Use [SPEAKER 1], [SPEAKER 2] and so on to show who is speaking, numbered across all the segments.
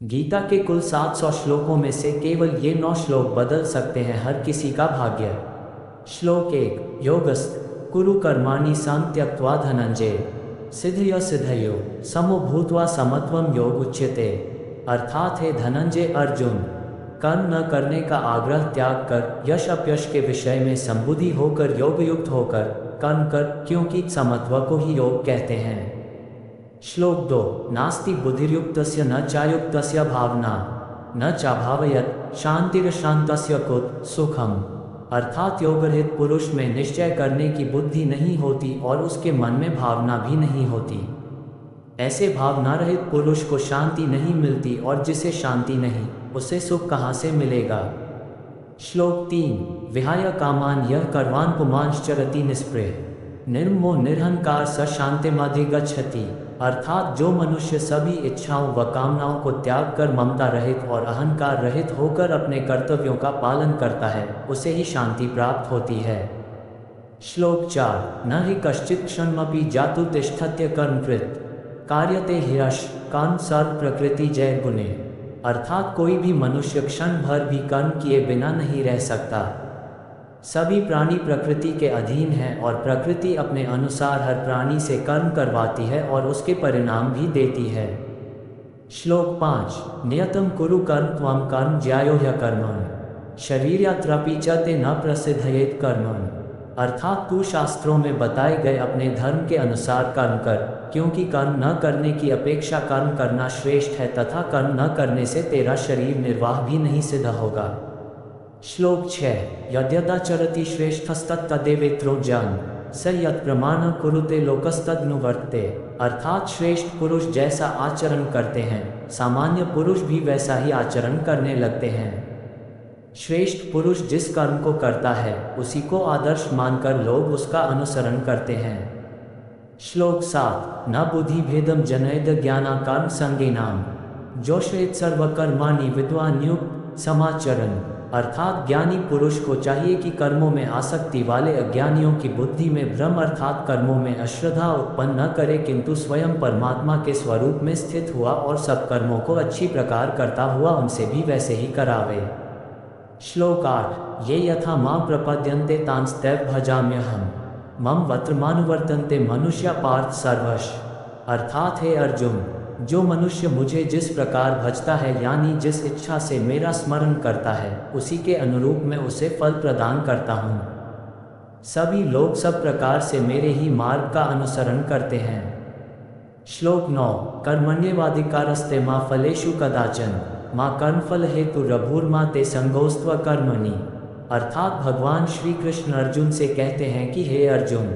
[SPEAKER 1] गीता के कुल 700 श्लोकों में से केवल ये 9 श्लोक बदल सकते हैं हर किसी का भाग्य। श्लोक 1 योगस्थ कुरु कर्माणि संत्यक्त्वा धनंजय सिद्धयो सिद्धयो समो भूत्वा समत्वम योग उच्यते। अर्थात है धनंजय अर्जुन, कर्म न करने का आग्रह त्याग कर यश अपयश के विषय में संबुद्धि होकर योग युक्त होकर कर्म कर, क्योंकि समत्व को ही योग कहते हैं। श्लोक 2 नास्ति बुद्धिर्युक्तस्य न चायुक्तस्य भावना न चाभावयत् शांतिरशांतस्य कुत सुखम। अर्थात योगरहित पुरुष में निश्चय करने की बुद्धि नहीं होती और उसके मन में भावना भी नहीं होती। ऐसे भावना रहित पुरुष को शांति नहीं मिलती और जिसे शांति नहीं उसे सुख कहाँ से मिलेगा। श्लोक 3 विहाय कामान यह कर्वान पुमांश्चरति निस्पृह निर्मो निर्हंकार स शांतिमधिगच्छति। अर्थात जो मनुष्य सभी इच्छाओं व कामनाओं को त्याग कर ममता रहित और अहंकार रहित होकर अपने कर्तव्यों का पालन करता है उसे ही शांति प्राप्त होती है। श्लोक 4 न हि कश्चित् क्षणमपि जातु तिष्ठत्य कर्मकृत कार्यते ह्यश कर्म सर्व प्रकृति जय गुणे। अर्थात कोई भी मनुष्य क्षण भर भी कर्म किए बिना नहीं रह सकता। सभी प्राणी प्रकृति के अधीन हैं और प्रकृति अपने अनुसार हर प्राणी से कर्म करवाती है और उसके परिणाम भी देती है। श्लोक 5 नियतम कुरु कर्म त्वं कर्म ज्यायो ह्यकर्मण शरीरयात्रपि च ते न प्रसिद्धयेत् कर्मण। अर्थात तू शास्त्रों में बताए गए अपने धर्म के अनुसार कर्म कर, क्योंकि कर्म न करने की अपेक्षा कर्म करना श्रेष्ठ है तथा कर्म न करने से तेरा शरीर निर्वाह भी नहीं सिद्ध होगा। श्लोक 6 यद्यदाचरति श्रेष्ठस्तत्तदेवेत्रो जन स यत् प्रमाण कुरुते लोकस्तदनुवर्तते। अर्थात श्रेष्ठ पुरुष जैसा आचरण करते हैं सामान्य पुरुष भी वैसा ही आचरण करने लगते हैं। श्रेष्ठ पुरुष जिस कर्म को करता है उसी को आदर्श मानकर लोग उसका अनुसरण करते हैं। श्लोक 7 न बुद्धि भेदम जनयद ज्ञाना कर्म संगेनाम जोषयेत् सर्वकर्माणि विद्वान्युक्त समाचरण। अर्थात ज्ञानी पुरुष को चाहिए कि कर्मों में आसक्ति वाले अज्ञानियों की बुद्धि में भ्रम अर्थात कर्मों में अश्रद्धा उत्पन्न न करे, किंतु स्वयं परमात्मा के स्वरूप में स्थित हुआ और सब कर्मों को अच्छी प्रकार करता हुआ उनसे भी वैसे ही करावे। श्लोक 8 ये यथा मां प्रपद्यन्ते तांस्तैव भजाम्यहम् मम वर्तमानुवर्तन्ते मनुष्य पार्थ सर्वश। अर्थात हे अर्जुन, जो मनुष्य मुझे जिस प्रकार भजता है यानी जिस इच्छा से मेरा स्मरण करता है उसी के अनुरूप मैं उसे फल प्रदान करता हूँ। सभी लोग सब प्रकार से मेरे ही मार्ग का अनुसरण करते हैं। श्लोक 9 कर्मण्येवाधिकारस्ते मा फलेषु कदाचन माँ कर्मफल हेतु रभूर्मा ते संगोस्त्व कर्मणि। अर्थात भगवान श्री कृष्ण अर्जुन से कहते हैं कि हे अर्जुन,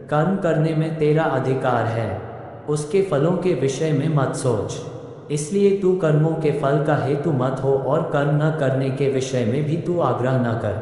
[SPEAKER 1] कर्म करने में तेरा अधिकार है, उसके फलों के विषय में मत सोच, इसलिए तू कर्मों के फल का हेतु मत हो और कर्म न करने के विषय में भी तू आग्रह न कर।